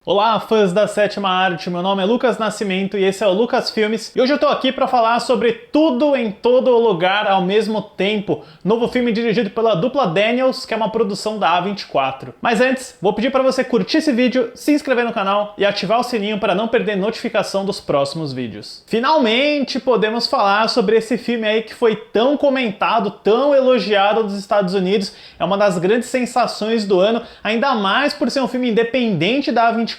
Olá, fãs da sétima arte, meu nome é Lucas Nascimento e esse é o Lucas Filmes. E hoje eu tô aqui para falar sobre Tudo em Todo Lugar ao Mesmo Tempo, novo filme dirigido pela dupla Daniels, que é uma produção da A24. Mas antes, vou pedir para você curtir esse vídeo, se inscrever no canal e ativar o sininho para não perder notificação dos próximos vídeos. Finalmente podemos falar sobre esse filme aí que foi tão comentado, tão elogiado nos Estados Unidos. É uma das grandes sensações do ano, ainda mais por ser um filme independente da A24,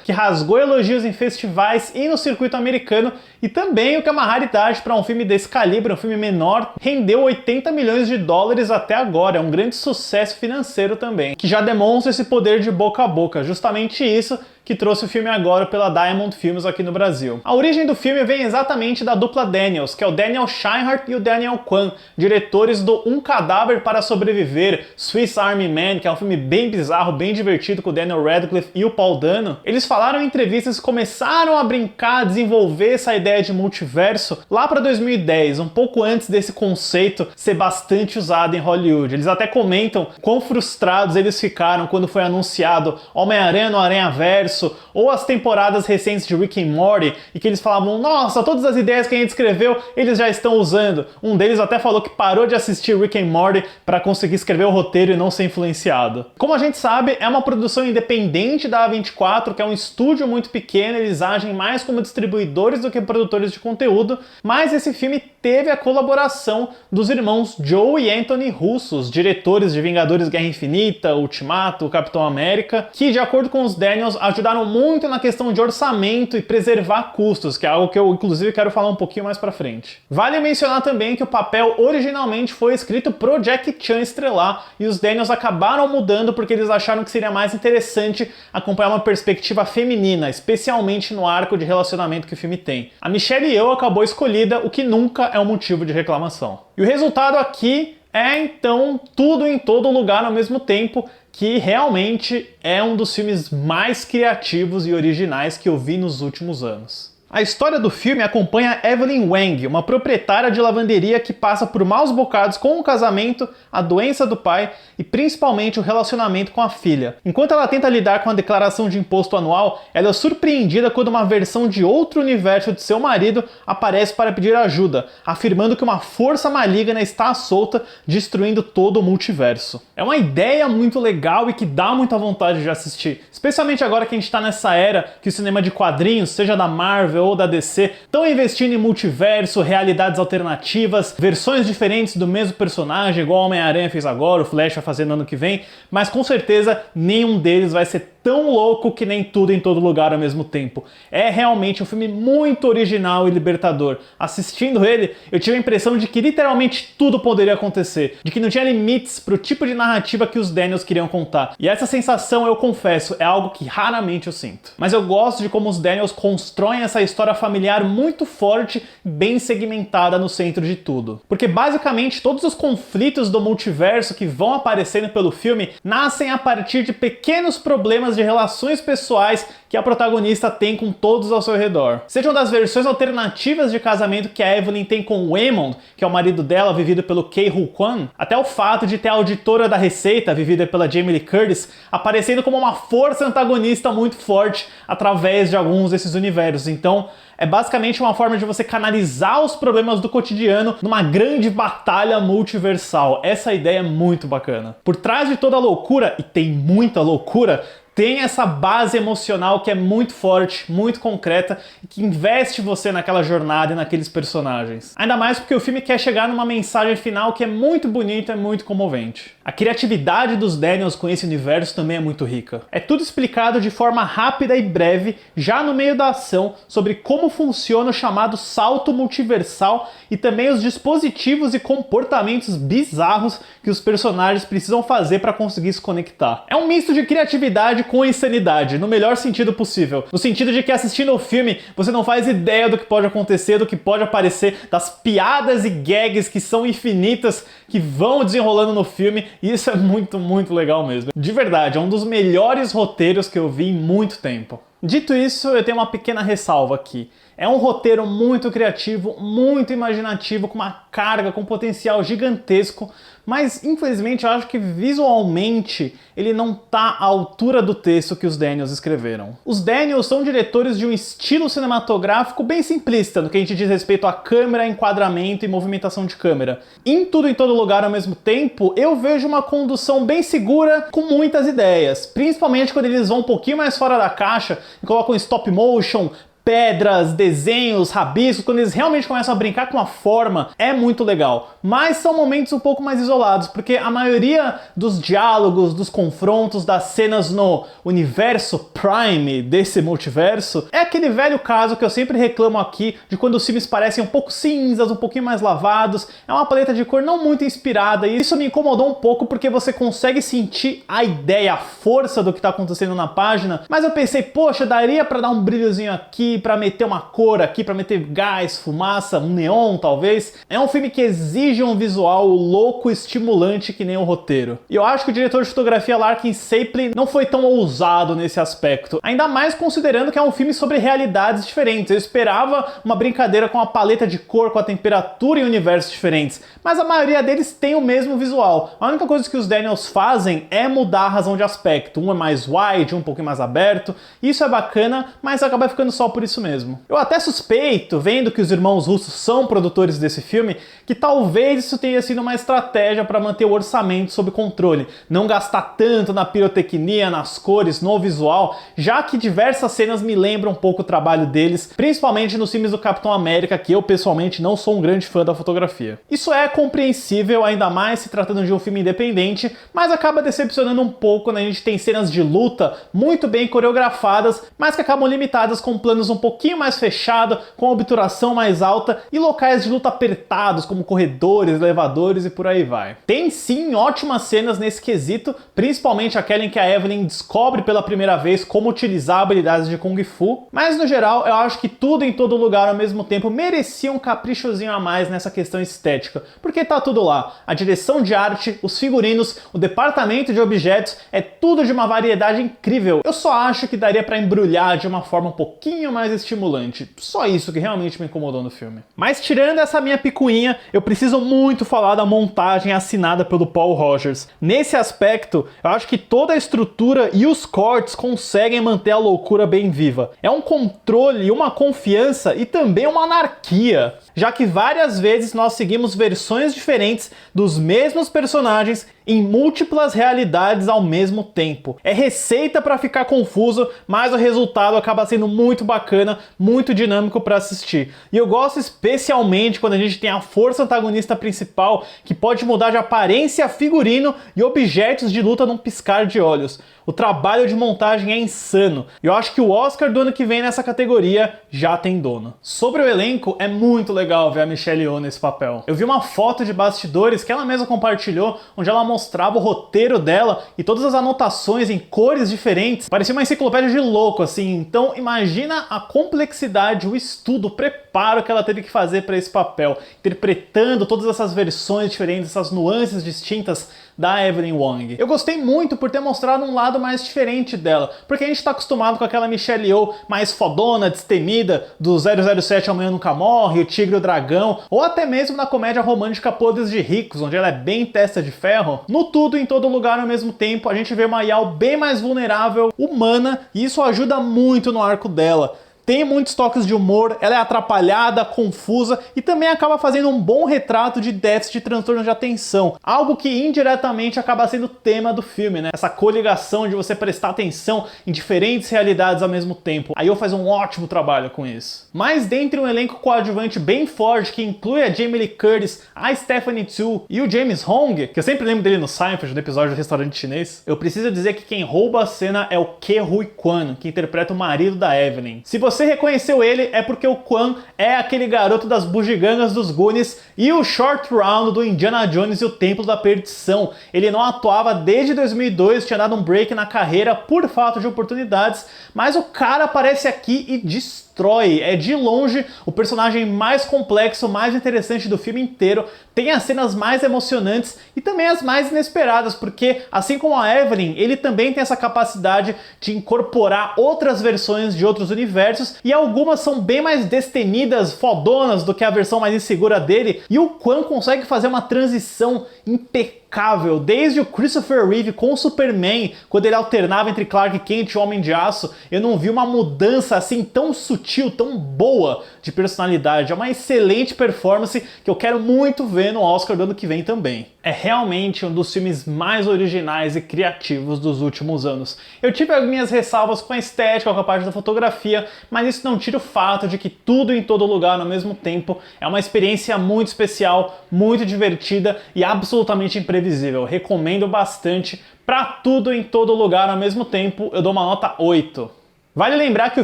que rasgou elogios em festivais e no circuito americano, e também, o que é uma raridade para um filme desse calibre, um filme menor, rendeu 80 milhões de dólares até agora. É um grande sucesso financeiro também, que já demonstra esse poder de boca a boca, justamente isso que trouxe o filme agora pela Diamond Films aqui no Brasil. A origem do filme vem exatamente da dupla Daniels, que é o Daniel Scheinert e o Daniel Kwan, diretores do Um Cadáver para Sobreviver, Swiss Army Man, que é um filme bem bizarro, bem divertido, com o Daniel Radcliffe e o Paul Dano. Eles falaram em entrevistas que começaram a brincar, a desenvolver essa ideia de multiverso lá para 2010, um pouco antes desse conceito ser bastante usado em Hollywood. Eles até comentam quão frustrados eles ficaram quando foi anunciado Homem-Aranha no Aranhaverso, ou as temporadas recentes de Rick and Morty, e que eles falavam, nossa, todas as ideias que a gente escreveu, eles já estão usando. Um deles até falou que parou de assistir Rick and Morty para conseguir escrever o roteiro e não ser influenciado. Como a gente sabe, é uma produção independente da A24, que é um estúdio muito pequeno, eles agem mais como distribuidores do que produtores de conteúdo, mas esse filme teve a colaboração dos irmãos Joe e Anthony Russo, os diretores de Vingadores Guerra Infinita, Ultimato, Capitão América, que, de acordo com os Daniels, ajudaram muito na questão de orçamento e preservar custos, que é algo que eu inclusive quero falar um pouquinho mais pra frente. Vale mencionar também que o papel originalmente foi escrito pro Jack Chan estrelar, e os Daniels acabaram mudando porque eles acharam que seria mais interessante acompanhar uma perspectiva feminina, especialmente no arco de relacionamento que o filme tem. A Michelle Yeoh acabou escolhida, o que nunca é um motivo de reclamação. E o resultado aqui é, então, Tudo em Todo Lugar ao Mesmo Tempo, que realmente é um dos filmes mais criativos e originais que eu vi nos últimos anos. A história do filme acompanha Evelyn Wang, uma proprietária de lavanderia que passa por maus bocados com o casamento, a doença do pai e principalmente o relacionamento com a filha. Enquanto ela tenta lidar com a declaração de imposto anual, ela é surpreendida quando uma versão de outro universo de seu marido aparece para pedir ajuda, afirmando que uma força maligna está à solta, destruindo todo o multiverso. É uma ideia muito legal e que dá muita vontade de assistir, especialmente agora que a gente está nessa era que o cinema de quadrinhos, seja da Marvel ou da DC, estão investindo em multiverso, realidades alternativas, versões diferentes do mesmo personagem, igual o Homem-Aranha fez agora, o Flash vai fazer no ano que vem, mas com certeza nenhum deles vai ser tão louco que nem Tudo em Todo Lugar ao Mesmo Tempo. É realmente um filme muito original e libertador. Assistindo ele, eu tive a impressão de que literalmente tudo poderia acontecer, de que não tinha limites pro tipo de narrativa que os Daniels queriam contar. E essa sensação, eu confesso, é algo que raramente eu sinto. Mas eu gosto de como os Daniels constroem essa história familiar muito forte, bem segmentada no centro de tudo. Porque basicamente todos os conflitos do multiverso que vão aparecendo pelo filme nascem a partir de pequenos problemas de relações pessoais que a protagonista tem com todos ao seu redor. Sejam das versões alternativas de casamento que a Evelyn tem com o Eamon, que é o marido dela, vivido pelo Ke-Huy Quan, até o fato de ter a auditora da Receita, vivida pela Jamie Lee Curtis, aparecendo como uma força antagonista muito forte através de alguns desses universos. Então, é basicamente uma forma de você canalizar os problemas do cotidiano numa grande batalha multiversal. Essa ideia é muito bacana. Por trás de toda a loucura, e tem muita loucura, tem essa base emocional que é muito forte, muito concreta e que investe você naquela jornada e naqueles personagens. Ainda mais porque o filme quer chegar numa mensagem final que é muito bonita e muito comovente. A criatividade dos Daniels com esse universo também é muito rica. É tudo explicado de forma rápida e breve, já no meio da ação, sobre como funciona o chamado salto multiversal e também os dispositivos e comportamentos bizarros que os personagens precisam fazer para conseguir se conectar. É um misto de criatividade com insanidade, no melhor sentido possível. No sentido de que assistindo o filme, você não faz ideia do que pode acontecer, do que pode aparecer, das piadas e gags que são infinitas, que vão desenrolando no filme, e isso é muito, muito legal mesmo. De verdade, é um dos melhores roteiros que eu vi em muito tempo. Dito isso, eu tenho uma pequena ressalva aqui. É um roteiro muito criativo, muito imaginativo, com uma carga, com um potencial gigantesco, mas infelizmente eu acho que visualmente ele não tá à altura do texto que os Daniels escreveram. Os Daniels são diretores de um estilo cinematográfico bem simplista no que a gente diz respeito a câmera, enquadramento e movimentação de câmera. Em Tudo em Todo Lugar ao mesmo tempo, eu vejo uma condução bem segura com muitas ideias, principalmente quando eles vão um pouquinho mais fora da caixa e colocam stop motion, pedras, desenhos, rabiscos, quando eles realmente começam a brincar com a forma, é muito legal. Mas são momentos um pouco mais isolados, porque a maioria dos diálogos, dos confrontos, das cenas no universo Prime desse multiverso, é aquele velho caso que eu sempre reclamo aqui, de quando os filmes parecem um pouco cinzas, um pouquinho mais lavados, é uma paleta de cor não muito inspirada, e isso me incomodou um pouco porque você consegue sentir a ideia, a força do que está acontecendo na página, mas eu pensei, poxa, daria para dar um brilhozinho aqui, pra meter uma cor aqui, pra meter gás, fumaça, um neon talvez. É um filme que exige um visual louco, estimulante que nem o roteiro. E eu acho que o diretor de fotografia Larkin Sapley não foi tão ousado nesse aspecto, ainda mais considerando que é um filme sobre realidades diferentes. Eu esperava uma brincadeira com a paleta de cor, com a temperatura em universos diferentes, mas a maioria deles tem o mesmo visual. A única coisa que os Daniels fazem é mudar a razão de aspecto. Um é mais wide, um pouquinho mais aberto. Isso é bacana, mas acaba ficando só por isso mesmo. Eu até suspeito, vendo que os irmãos russos são produtores desse filme, que talvez isso tenha sido uma estratégia para manter o orçamento sob controle, não gastar tanto na pirotecnia, nas cores, no visual, já que diversas cenas me lembram um pouco o trabalho deles, principalmente nos filmes do Capitão América, que eu pessoalmente não sou um grande fã da fotografia. Isso é compreensível, ainda mais se tratando de um filme independente, mas acaba decepcionando um pouco quando a gente tem cenas de luta muito bem coreografadas, mas que acabam limitadas com planos um pouquinho mais fechados, com obturação mais alta e locais de luta apertados, como corredores, elevadores e por aí vai. Tem sim ótimas cenas nesse quesito, principalmente aquela em que a Evelyn descobre pela primeira vez como utilizar habilidades de Kung Fu, mas no geral eu acho que Tudo em Todo Lugar ao mesmo tempo merecia um caprichozinho a mais nessa questão estética, porque tá tudo lá. A direção de arte, os figurinos, o departamento de objetos, é tudo de uma variedade incrível. Eu só acho que daria pra embrulhar de uma forma um pouquinho mais estimulante. Só isso que realmente me incomodou no filme. Mas tirando essa minha picuinha, eu preciso muito falar da montagem assinada pelo Paul Rogers. Nesse aspecto, eu acho que toda a estrutura e os cortes conseguem manter a loucura bem viva. É um controle, uma confiança e também uma anarquia, já que várias vezes nós seguimos versões diferentes dos mesmos personagens em múltiplas realidades ao mesmo tempo. É receita para ficar confuso, mas o resultado acaba sendo muito bacana, muito dinâmico para assistir. E eu gosto especialmente quando a gente tem a força antagonista principal, que pode mudar de aparência, figurino e objetos de luta num piscar de olhos. O trabalho de montagem é insano, e eu acho que o Oscar do ano que vem nessa categoria já tem dono. Sobre o elenco, é muito legal ver a Michelle Yeoh nesse papel. Eu vi uma foto de bastidores que ela mesma compartilhou, onde ela mostrava o roteiro dela e todas as anotações em cores diferentes. Parecia uma enciclopédia de louco, assim. Então imagina a complexidade, o estudo, o preparo que ela teve que fazer para esse papel, interpretando todas essas versões diferentes, essas nuances distintas da Evelyn Wong. Eu gostei muito por ter mostrado um lado mais diferente dela, porque a gente tá acostumado com aquela Michelle Yeoh mais fodona, destemida, do 007 Amanhã Nunca Morre, O Tigre e o Dragão, ou até mesmo na comédia romântica Podres de Ricos, onde ela é bem testa de ferro. No Tudo em Todo Lugar ao mesmo tempo, a gente vê uma Yeoh bem mais vulnerável, humana, e isso ajuda muito no arco dela. Tem muitos toques de humor, ela é atrapalhada, confusa e também acaba fazendo um bom retrato de déficit de transtorno de atenção. Algo que indiretamente acaba sendo tema do filme, né? Essa coligação de você prestar atenção em diferentes realidades ao mesmo tempo. A Yeoh faz um ótimo trabalho com isso. Mas dentre um elenco coadjuvante bem forte, que inclui a Jamie Lee Curtis, a Stephanie Hsu e o James Hong, que eu sempre lembro dele no Seinfeld, no episódio do restaurante chinês, eu preciso dizer que quem rouba a cena é o Ke Huy Quan, que interpreta o marido da Evelyn. Se você reconheceu ele, é porque o Quan é aquele garoto das bugigangas dos Goonies e o Short Round do Indiana Jones e o Templo da Perdição. Ele não atuava desde 2002, tinha dado um break na carreira por falta de oportunidades, mas o cara aparece aqui e destrói destrói. É de longe o personagem mais complexo, mais interessante do filme inteiro. Tem as cenas mais emocionantes e também as mais inesperadas, porque assim como a Evelyn, ele também tem essa capacidade de incorporar outras versões de outros universos, e algumas são bem mais destemidas, fodonas do que a versão mais insegura dele, e o Kwan consegue fazer uma transição impecável, desde o Christopher Reeve com o Superman, quando ele alternava entre Clark Kent e o Homem de Aço. Eu não vi uma mudança assim tão sutil, tão boa de personalidade. É uma excelente performance que eu quero muito ver no Oscar do ano que vem também. É realmente um dos filmes mais originais e criativos dos últimos anos. Eu tive as minhas ressalvas com a estética, com a parte da fotografia, mas isso não tira o fato de que tudo em todo lugar ao mesmo tempo é uma experiência muito especial, muito divertida e absolutamente imprevisível. Recomendo bastante. Pra tudo em todo lugar ao mesmo tempo, eu dou uma nota 8. Vale lembrar que o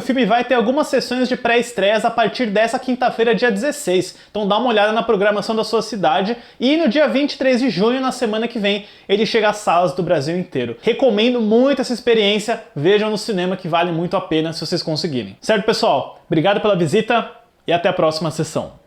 filme vai ter algumas sessões de pré-estreias a partir dessa quinta-feira, dia 16. Então dá uma olhada na programação da sua cidade. E no dia 23 de junho, na semana que vem, ele chega às salas do Brasil inteiro. Recomendo muito essa experiência. Vejam no cinema, que vale muito a pena se vocês conseguirem. Certo, pessoal? Obrigado pela visita e até a próxima sessão.